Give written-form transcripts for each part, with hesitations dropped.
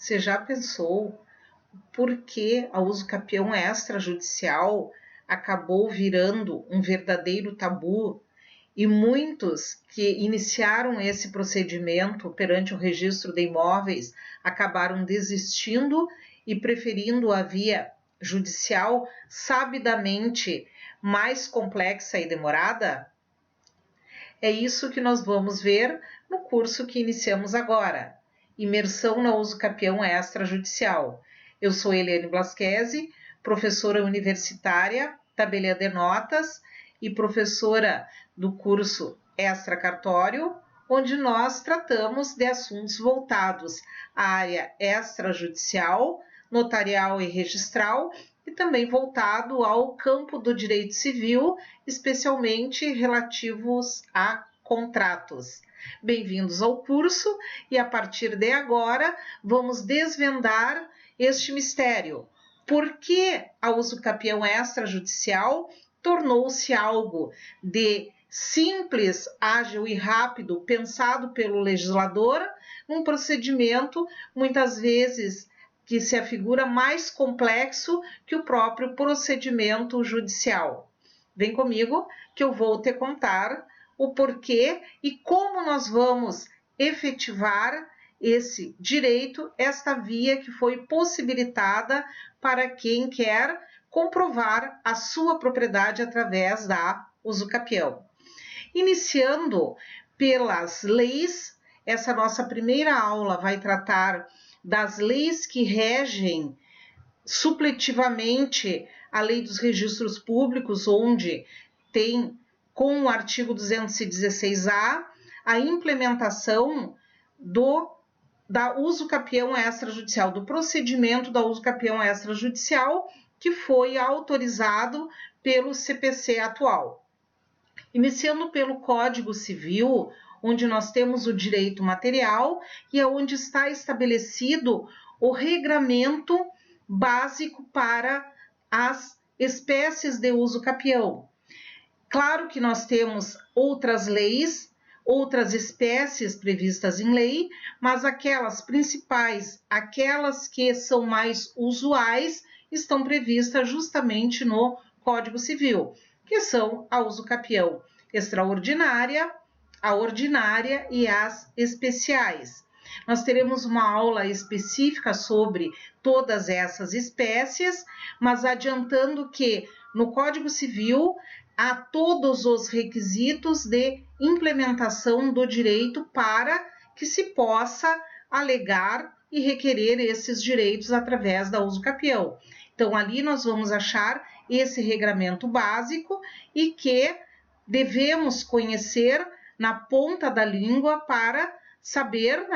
Você já pensou por que a usucapião extrajudicial acabou virando um verdadeiro tabu e muitos que iniciaram esse procedimento perante o registro de imóveis acabaram desistindo e preferindo a via judicial sabidamente mais complexa e demorada? É isso que nós vamos ver no curso que iniciamos agora, Imersão na Usucapião Extrajudicial. Eu sou Eliane Blasquezi, professora universitária, tabeliã de notas e professora do curso Extra Cartório, onde nós tratamos de assuntos voltados à área extrajudicial, notarial e registral, e também voltado ao campo do direito civil, especialmente relativos a contratos. Bem-vindos ao curso e a partir de agora vamos desvendar este mistério. Por que a usucapião extrajudicial tornou-se algo de simples, ágil e rápido, pensado pelo legislador, num procedimento muitas vezes que se afigura mais complexo que o próprio procedimento judicial? Vem comigo que eu vou te contar o porquê e como nós vamos efetivar esse direito, esta via que foi possibilitada para quem quer comprovar a sua propriedade através da usucapião. Iniciando pelas leis, essa nossa primeira aula vai tratar das leis que regem supletivamente a Lei dos Registros Públicos, onde tem, com o artigo 216A, a implementação da usucapião extrajudicial, do procedimento da usucapião extrajudicial, que foi autorizado pelo CPC atual. Iniciando pelo Código Civil, onde nós temos o direito material e é onde está estabelecido o regramento básico para as espécies de usucapião. Claro que nós temos outras leis, outras espécies previstas em lei, mas aquelas principais, aquelas que são mais usuais, estão previstas justamente no Código Civil, que são a usucapião extraordinária, a ordinária e as especiais. Nós teremos uma aula específica sobre todas essas espécies, mas adiantando que no Código Civil há todos os requisitos de implementação do direito para que se possa alegar e requerer esses direitos através da usucapião. Então, ali nós vamos achar esse regramento básico e que devemos conhecer na ponta da língua para saber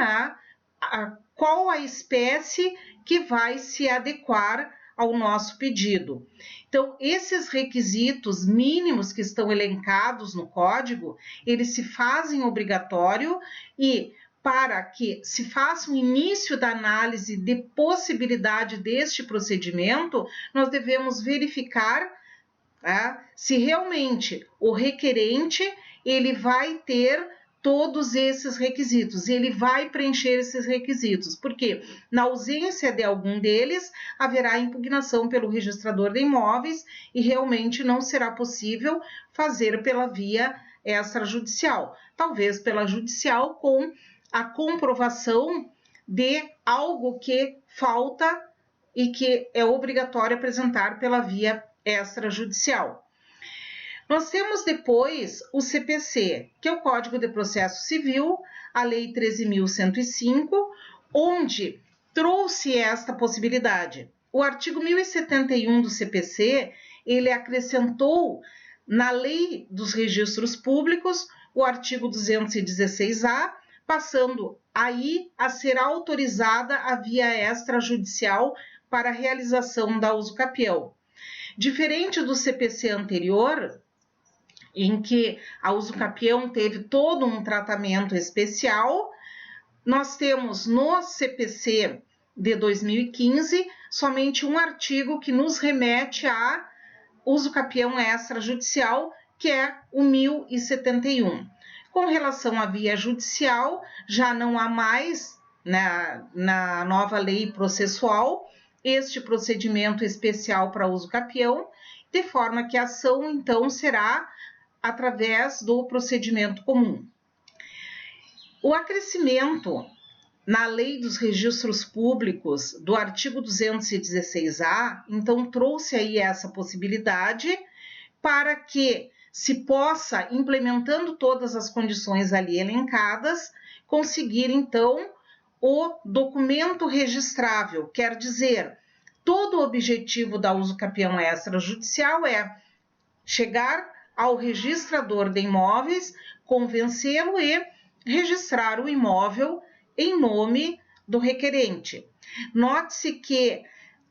qual a espécie que vai se adequar ao nosso pedido. Então, esses requisitos mínimos que estão elencados no código, eles se fazem obrigatório e para que se faça o início da análise de possibilidade deste procedimento, nós devemos verificar se realmente o requerente ele vai ter todos esses requisitos, ele vai preencher esses requisitos, porque na ausência de algum deles, haverá impugnação pelo registrador de imóveis e realmente não será possível fazer pela via extrajudicial, talvez pela judicial com a comprovação de algo que falta e que é obrigatório apresentar pela via extrajudicial. Nós temos depois o CPC, que é o Código de Processo Civil, a Lei 13.105, onde trouxe esta possibilidade. O artigo 1071 do CPC, ele acrescentou na Lei dos Registros Públicos o artigo 216A, passando aí a ser autorizada a via extrajudicial para a realização da usucapião. Diferente do CPC anterior, em que a usucapião teve todo um tratamento especial, nós temos no CPC de 2015 somente um artigo que nos remete à usucapião extrajudicial, que é o 1071. Com relação à via judicial, já não há mais na nova lei processual este procedimento especial para uso capião, de forma que a ação, então, será através do procedimento comum. O acrescimento na Lei dos Registros Públicos do artigo 216-A, então, trouxe aí essa possibilidade para que se possa, implementando todas as condições ali elencadas, conseguir, então, o documento registrável, quer dizer, todo o objetivo da uso capião extrajudicial é chegar ao registrador de imóveis, convencê-lo e registrar o imóvel em nome do requerente. Note-se que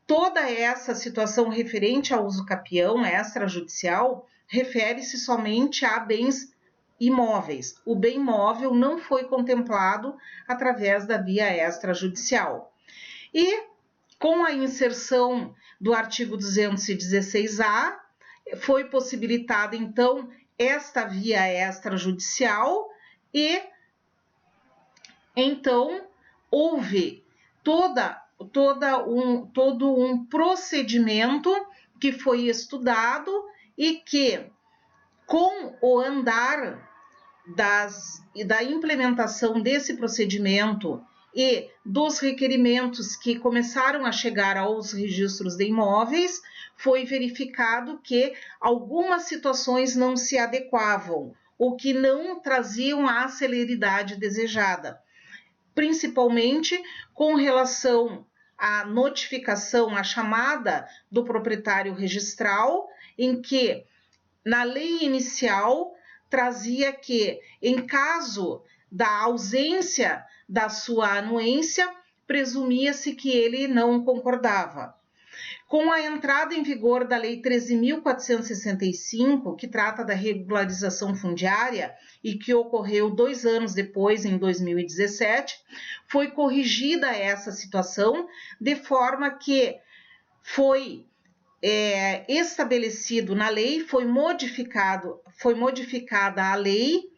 toda essa situação referente ao uso capião extrajudicial refere-se somente a bens imóveis. O bem imóvel não foi contemplado através da via extrajudicial. E com a inserção do artigo 216-A, foi possibilitada, então, esta via extrajudicial e, então, houve todo um procedimento que foi estudado e que, com o andar da implementação desse procedimento e dos requerimentos que começaram a chegar aos registros de imóveis, foi verificado que algumas situações não se adequavam, ou que não traziam a celeridade desejada, principalmente com relação à notificação, à chamada do proprietário registral, em que, na lei inicial, trazia que, em caso da ausência da sua anuência, presumia-se que ele não concordava. Com a entrada em vigor da Lei 13.465, que trata da regularização fundiária e que ocorreu 2 anos depois, em 2017, foi corrigida essa situação, de forma que foi estabelecido na lei, foi modificada a lei,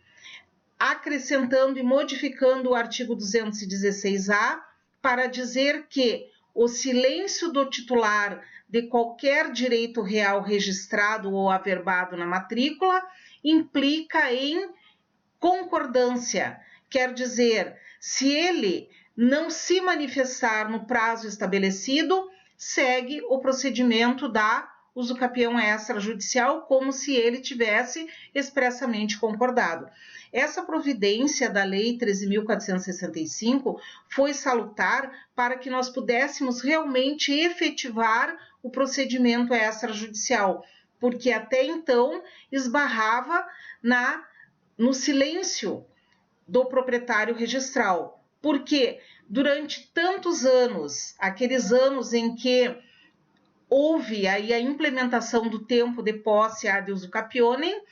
acrescentando e modificando o artigo 216-A para dizer que o silêncio do titular de qualquer direito real registrado ou averbado na matrícula implica em concordância, quer dizer, se ele não se manifestar no prazo estabelecido, segue o procedimento da uso capião extrajudicial como se ele tivesse expressamente concordado. Essa providência da Lei 13.465 foi salutar para que nós pudéssemos realmente efetivar o procedimento extrajudicial, porque até então esbarrava no silêncio do proprietário registral, porque durante tantos anos, aqueles anos em que houve aí a implementação do tempo de posse ad usu capionem,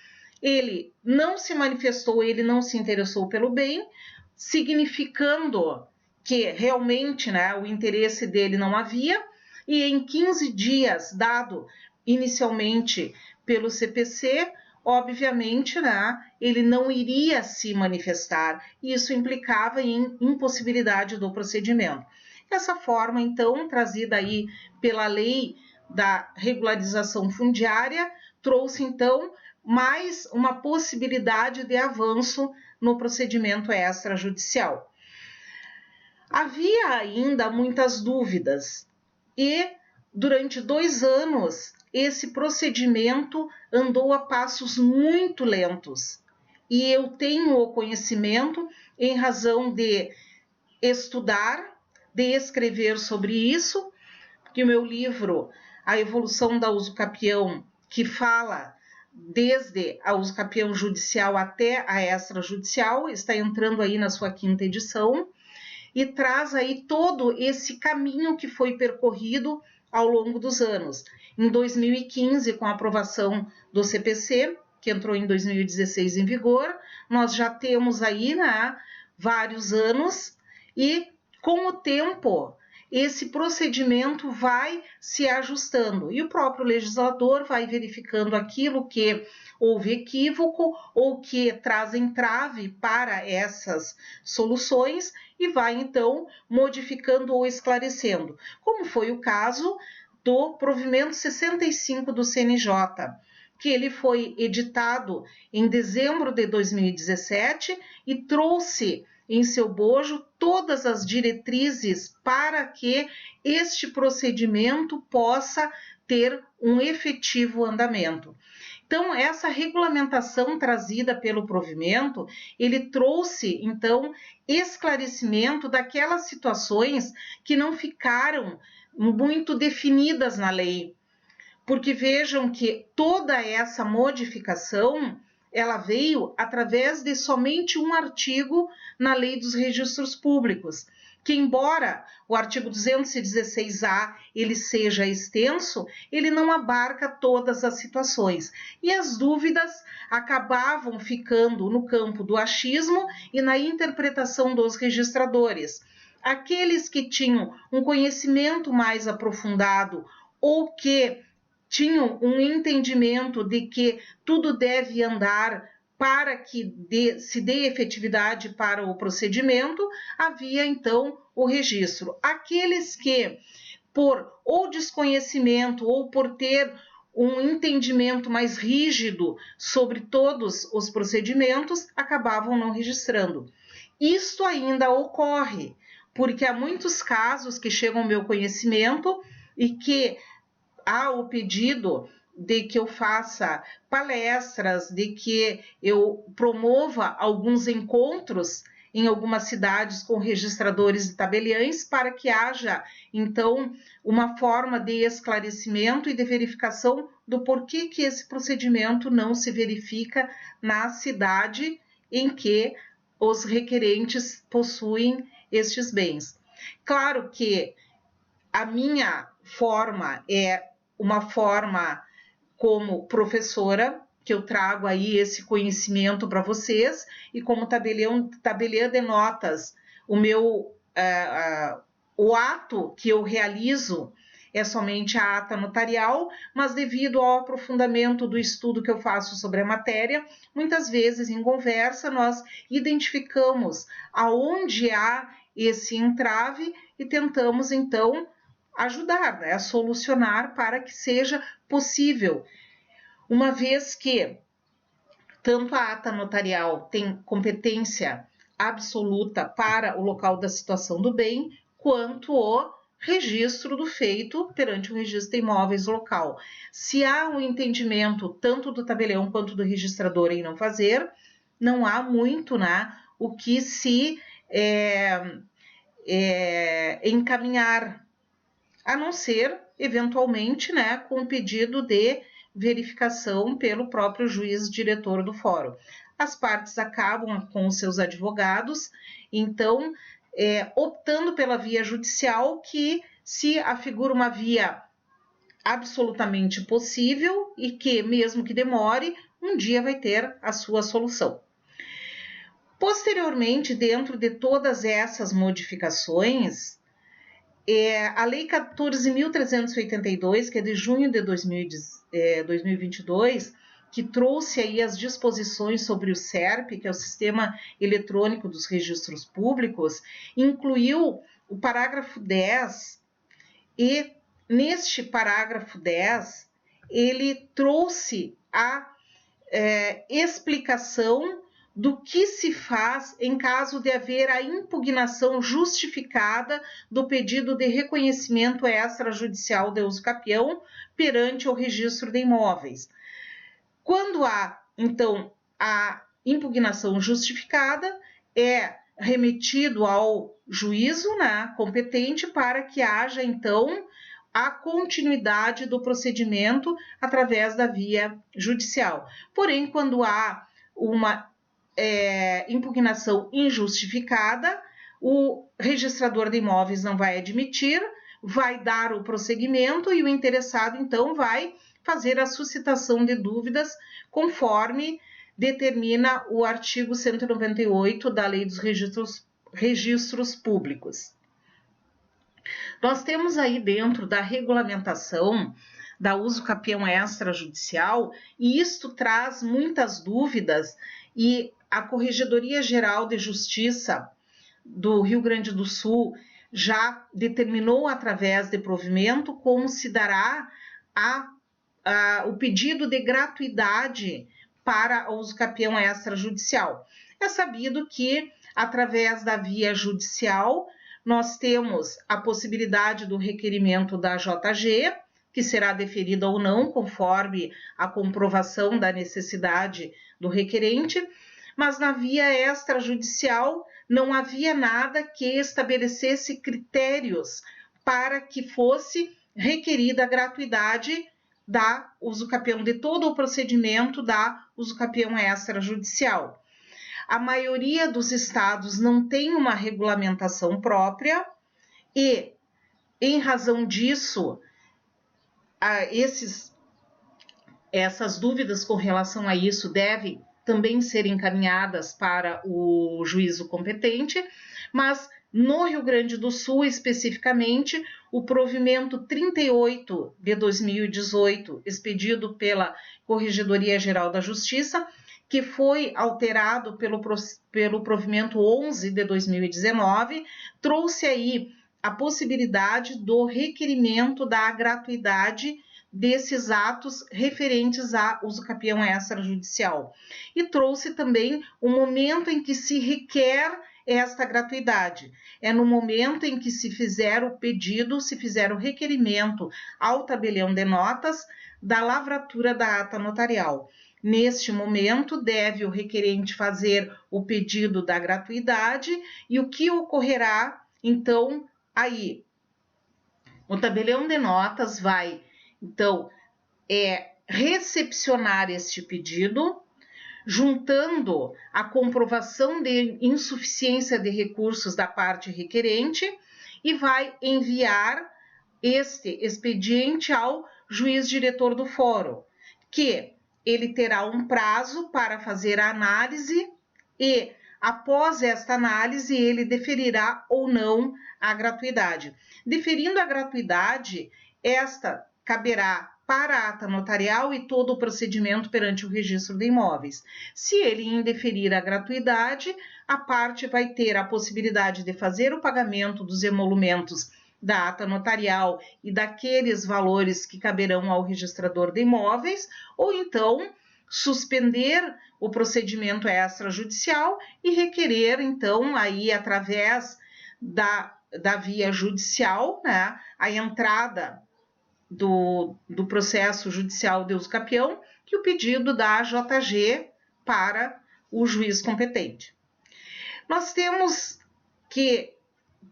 ele não se manifestou, ele não se interessou pelo bem, significando que realmente o interesse dele não havia, e em 15 dias, dado inicialmente pelo CPC, obviamente, ele não iria se manifestar, e isso implicava em impossibilidade do procedimento. Essa forma, então, trazida aí pela lei da regularização fundiária, trouxe, então, mais uma possibilidade de avanço no procedimento extrajudicial. Havia ainda muitas dúvidas e, durante 2 anos, esse procedimento andou a passos muito lentos. E eu tenho o conhecimento, em razão de estudar, de escrever sobre isso, porque o meu livro, A Evolução da Uso Capião, que fala desde a uso capião judicial até a extrajudicial, está entrando aí na sua 5ª edição, e traz aí todo esse caminho que foi percorrido ao longo dos anos. Em 2015, com a aprovação do CPC, que entrou em 2016 em vigor, nós já temos aí vários anos, e com o tempo esse procedimento vai se ajustando e o próprio legislador vai verificando aquilo que houve equívoco ou que traz entrave para essas soluções e vai então modificando ou esclarecendo, como foi o caso do provimento 65 do CNJ, que ele foi editado em dezembro de 2017 e trouxe em seu bojo todas as diretrizes para que este procedimento possa ter um efetivo andamento. Então, essa regulamentação trazida pelo provimento, ele trouxe, então, esclarecimento daquelas situações que não ficaram muito definidas na lei. Porque vejam que toda essa modificação, ela veio através de somente um artigo na Lei dos Registros Públicos, que embora o artigo 216A ele seja extenso, ele não abarca todas as situações. E as dúvidas acabavam ficando no campo do achismo e na interpretação dos registradores. Aqueles que tinham um conhecimento mais aprofundado ou que tinham um entendimento de que tudo deve andar para que se dê efetividade para o procedimento, havia então o registro. Aqueles que, por ou desconhecimento ou por ter um entendimento mais rígido sobre todos os procedimentos, acabavam não registrando. Isto ainda ocorre, porque há muitos casos que chegam ao meu conhecimento e que há o pedido de que eu faça palestras, de que eu promova alguns encontros em algumas cidades com registradores e tabeliães para que haja, então, uma forma de esclarecimento e de verificação do porquê que esse procedimento não se verifica na cidade em que os requerentes possuem estes bens. Claro que a minha forma é uma forma como professora, que eu trago aí esse conhecimento para vocês, e como tabeliã de notas, o ato que eu realizo é somente a ata notarial, mas devido ao aprofundamento do estudo que eu faço sobre a matéria, muitas vezes em conversa nós identificamos aonde há esse entrave e tentamos então ajudar, né, a solucionar para que seja possível, uma vez que tanto a ata notarial tem competência absoluta para o local da situação do bem, quanto o registro do feito perante o registro de imóveis local. Se há um entendimento tanto do tabelião quanto do registrador em não fazer, não há muito, né, o que se encaminhar, a não ser, eventualmente, né, com pedido de verificação pelo próprio juiz diretor do fórum. As partes acabam com os seus advogados, então, optando pela via judicial, que se afigura uma via absolutamente possível e que, mesmo que demore, um dia vai ter a sua solução. Posteriormente, dentro de todas essas modificações, a Lei 14.382, que é de junho de 2022, que trouxe aí as disposições sobre o SERP, que é o Sistema Eletrônico dos Registros Públicos, incluiu o parágrafo 10, e neste parágrafo 10, ele trouxe a explicação do que se faz em caso de haver a impugnação justificada do pedido de reconhecimento extrajudicial de uso capião perante o registro de imóveis. Quando há, então, a impugnação justificada, é remetido ao juízo, né, competente para que haja, então, a continuidade do procedimento através da via judicial. Porém, quando há uma impugnação injustificada, o registrador de imóveis não vai admitir, vai dar o prosseguimento e o interessado, então, vai fazer a suscitação de dúvidas conforme determina o artigo 198 da Lei dos Registros Públicos. Nós temos aí dentro da regulamentação da uso capião extrajudicial, e isto traz muitas dúvidas, e a Corregedoria Geral de Justiça do Rio Grande do Sul já determinou através de provimento como se dará o pedido de gratuidade para o uso capião extrajudicial. É sabido que, através da via judicial, nós temos a possibilidade do requerimento da JG, que será deferida ou não, conforme a comprovação da necessidade do requerente, mas na via extrajudicial não havia nada que estabelecesse critérios para que fosse requerida a gratuidade da uso capião, de todo o procedimento da uso capião extrajudicial. A maioria dos estados não tem uma regulamentação própria e, em razão disso, essas dúvidas com relação a isso devem também ser encaminhadas para o juízo competente, mas no Rio Grande do Sul, especificamente, o provimento 38 de 2018, expedido pela Corregedoria Geral da Justiça, que foi alterado pelo provimento 11 de 2019, trouxe aí a possibilidade do requerimento da gratuidade desses atos referentes a uso capião extrajudicial. E trouxe também o momento em que se requer esta gratuidade. É no momento em que se fizer o pedido, se fizer o requerimento ao tabelião de notas da lavratura da ata notarial. Neste momento, deve o requerente fazer o pedido da gratuidade e o que ocorrerá, então, aí? O tabelião de notas vai, então, recepcionar este pedido, juntando a comprovação de insuficiência de recursos da parte requerente e vai enviar este expediente ao juiz diretor do fórum, que ele terá um prazo para fazer a análise e, após esta análise, ele deferirá ou não a gratuidade. Deferindo a gratuidade, esta caberá para a ata notarial e todo o procedimento perante o registro de imóveis. Se ele indeferir a gratuidade, a parte vai ter a possibilidade de fazer o pagamento dos emolumentos da ata notarial e daqueles valores que caberão ao registrador de imóveis, ou então suspender o procedimento extrajudicial e requerer, então, aí através da via judicial, né, a entrada do processo judicial de uso capião e o pedido da JG para o juiz competente. Nós temos que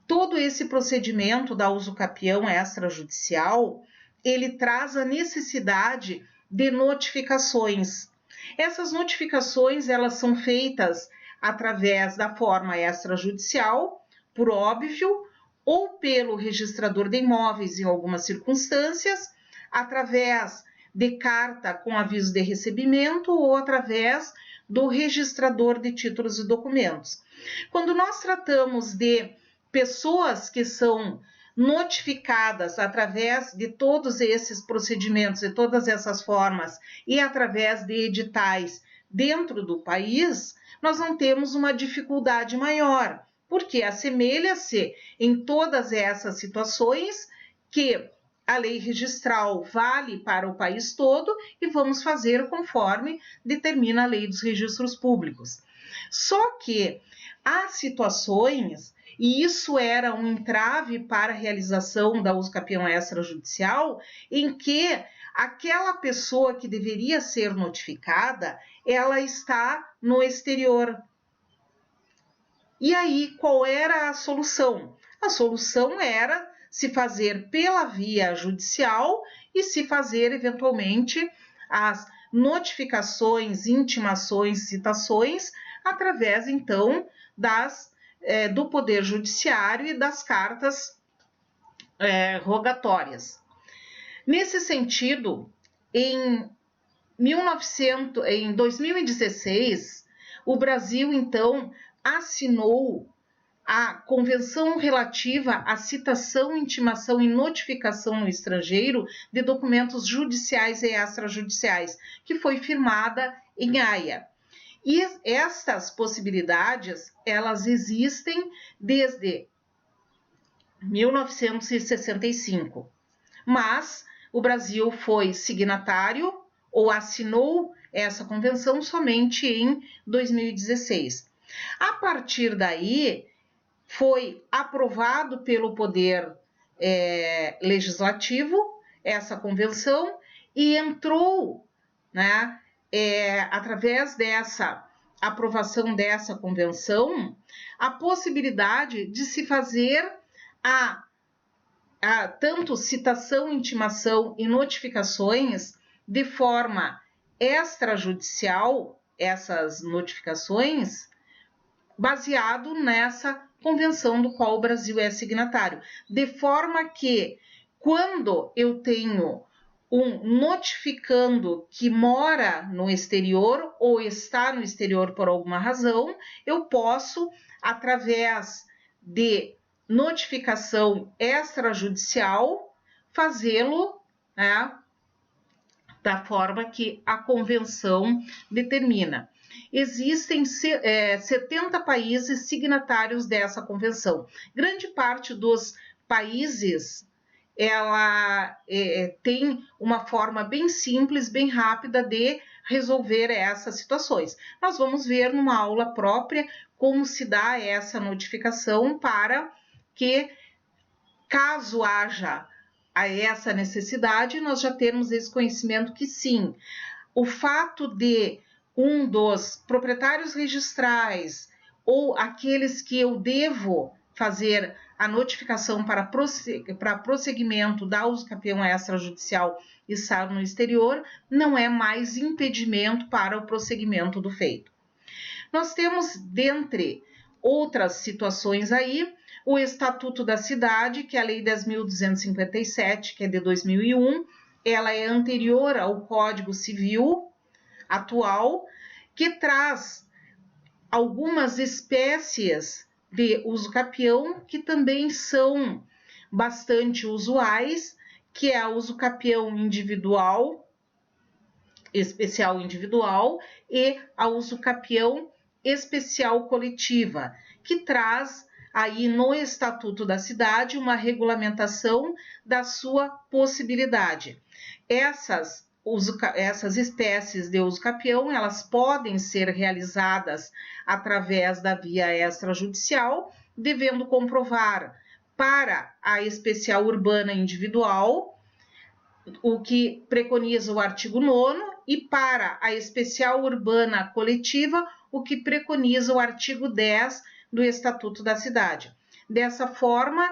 todo esse procedimento da uso capião extrajudicial, ele traz a necessidade de notificações. Essas notificações, elas são feitas através da forma extrajudicial, por óbvio, ou pelo registrador de imóveis em algumas circunstâncias, através de carta com aviso de recebimento ou através do registrador de títulos e documentos. Quando nós tratamos de pessoas que são notificadas através de todos esses procedimentos e todas essas formas e através de editais dentro do país, nós não temos uma dificuldade maior, porque assemelha-se em todas essas situações que a lei registral vale para o país todo e vamos fazer conforme determina a lei dos registros públicos. Só que há situações, e isso era um entrave para a realização da uso capião extrajudicial, em que aquela pessoa que deveria ser notificada, ela está no exterior. E aí, qual era a solução? A solução era se fazer pela via judicial e se fazer, eventualmente, as notificações, intimações, citações, através, então, do Poder Judiciário e das cartas rogatórias. Nesse sentido, em 2016, o Brasil, então, assinou a convenção relativa à citação, intimação e notificação no estrangeiro de documentos judiciais e extrajudiciais, que foi firmada em Haia. E estas possibilidades, elas existem desde 1965, mas o Brasil foi signatário ou assinou essa convenção somente em 2016. A partir daí, foi aprovado pelo Poder Legislativo essa convenção e entrou, né, através dessa aprovação dessa convenção, a possibilidade de se fazer a tanto citação, intimação e notificações de forma extrajudicial, essas notificações, baseado nessa convenção do qual o Brasil é signatário, de forma que quando eu tenho um notificando que mora no exterior ou está no exterior por alguma razão, eu posso, através de notificação extrajudicial, fazê-lo, né, da forma que a convenção determina. Existem 70 países signatários dessa convenção. Grande parte dos países ela tem uma forma bem simples, bem rápida de resolver essas situações. Nós vamos ver numa aula própria como se dá essa notificação para que, caso haja essa necessidade, nós já temos esse conhecimento que sim, o fato de um dos proprietários registrais ou aqueles que eu devo fazer a notificação para prosseguimento da usucapião extrajudicial estar no exterior não é mais impedimento para o prosseguimento do feito. Nós temos, dentre outras situações aí, o Estatuto da Cidade, que é a Lei 10.257, que é de 2001, ela é anterior ao Código Civil atual, que traz algumas espécies de usucapião que também são bastante usuais, que é a usucapião individual, especial individual, e a usucapião especial coletiva, que traz aí no Estatuto da Cidade uma regulamentação da sua possibilidade. Essas espécies de usucapião, elas podem ser realizadas através da via extrajudicial, devendo comprovar para a especial urbana individual, o que preconiza o artigo 9º, e para a especial urbana coletiva, o que preconiza o artigo 10 do Estatuto da Cidade. Dessa forma,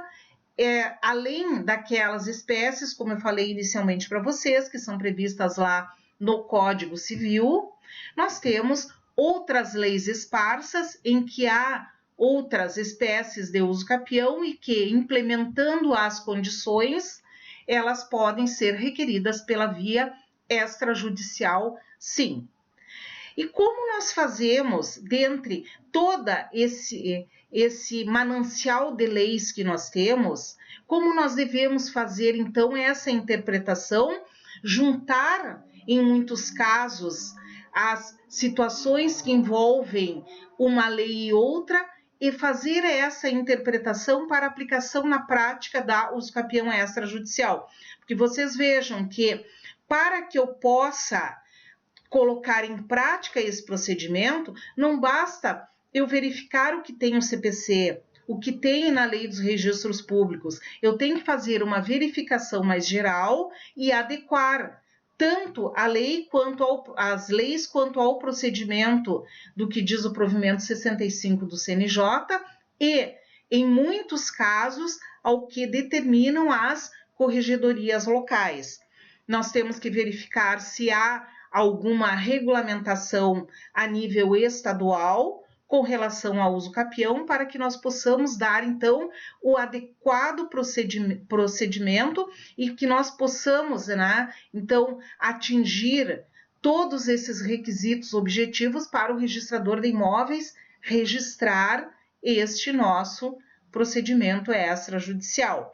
além daquelas espécies, como eu falei inicialmente para vocês, que são previstas lá no Código Civil, nós temos outras leis esparsas em que há outras espécies de usucapião e que, implementando as condições, elas podem ser requeridas pela via extrajudicial, sim. E como nós fazemos, dentre toda esse manancial de leis que nós temos, como nós devemos fazer, então, essa interpretação, juntar, em muitos casos, as situações que envolvem uma lei e outra, e fazer essa interpretação para aplicação na prática da usucapião extrajudicial. Porque vocês vejam que, para que eu possa colocar em prática esse procedimento, não basta eu verificar o que tem no CPC, o que tem na Lei dos Registros Públicos. Eu tenho que fazer uma verificação mais geral e adequar tanto a lei as leis quanto ao procedimento do que diz o provimento 65 do CNJ e, em muitos casos, ao que determinam as corregedorias locais. Nós temos que verificar se há alguma regulamentação a nível estadual com relação ao usucapião, para que nós possamos dar, então, o adequado procedimento e que nós possamos, né, então, atingir todos esses requisitos objetivos para o registrador de imóveis registrar este nosso procedimento extrajudicial.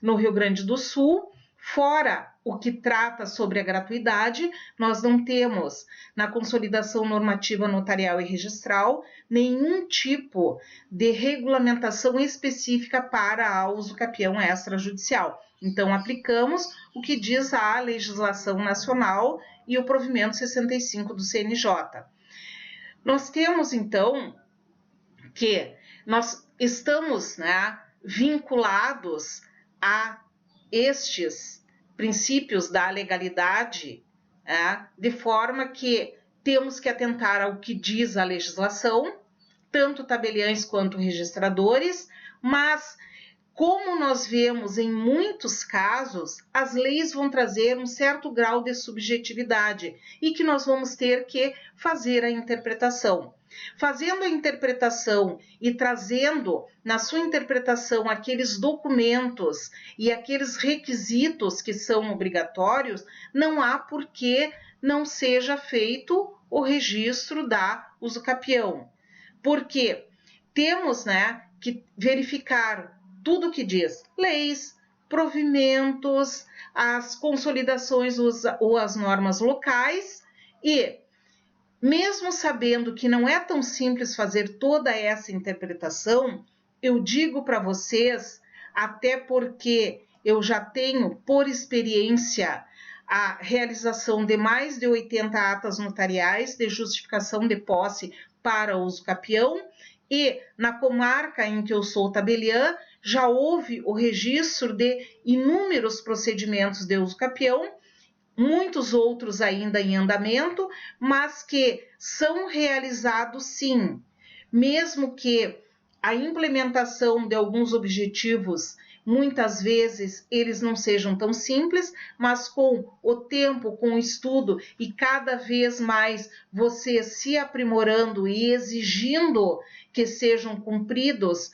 No Rio Grande do Sul, fora o que trata sobre a gratuidade, nós não temos, na consolidação normativa notarial e registral, nenhum tipo de regulamentação específica para a uso capião extrajudicial. Então, aplicamos o que diz a legislação nacional e o provimento 65 do CNJ. Nós temos, então, que nós estamos, vinculados a estes princípios da legalidade, de forma que temos que atentar ao que diz a legislação, tanto tabeliães quanto registradores, mas como nós vemos em muitos casos, as leis vão trazer um certo grau de subjetividade e que nós vamos ter que fazer a interpretação. Fazendo a interpretação e trazendo na sua interpretação aqueles documentos e aqueles requisitos que são obrigatórios, não há por que não seja feito o registro da uso capião. Porque temos, que verificar tudo que diz leis, provimentos, as consolidações ou as normas locais e, mesmo sabendo que não é tão simples fazer toda essa interpretação, eu digo para vocês, até porque eu já tenho por experiência a realização de mais de 80 atas notariais de justificação de posse para uso capião, e na comarca em que eu sou tabeliã, já houve o registro de inúmeros procedimentos de uso capião, muitos outros ainda em andamento, mas que são realizados sim, mesmo que a implementação de alguns objetivos, muitas vezes eles não sejam tão simples, mas com o tempo, com o estudo e cada vez mais você se aprimorando e exigindo que sejam cumpridos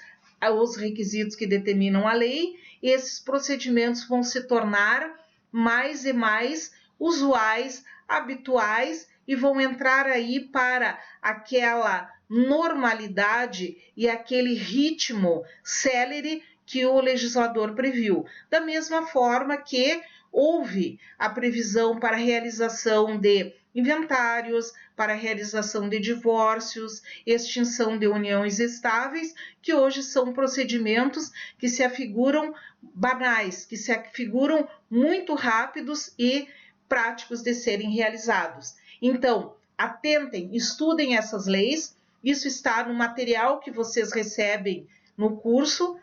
os requisitos que determinam a lei, esses procedimentos vão se tornar mais e mais usuais, habituais e vão entrar aí para aquela normalidade e aquele ritmo célere que o legislador previu. Da mesma forma que houve a previsão para a realização de inventários, para a realização de divórcios, extinção de uniões estáveis, que hoje são procedimentos que se afiguram banais, que se afiguram muito rápidos e práticos de serem realizados. Então, atentem, estudem essas leis, isso está no material que vocês recebem no curso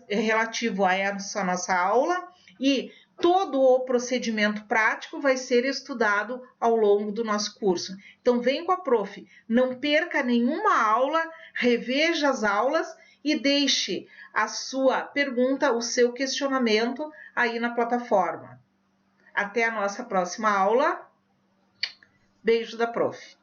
relativo a essa nossa aula e todo o procedimento prático vai ser estudado ao longo do nosso curso. Então, vem com a prof, não perca nenhuma aula, reveja as aulas e deixe a sua pergunta, o seu questionamento aí na plataforma. Até a nossa próxima aula. Beijo da prof.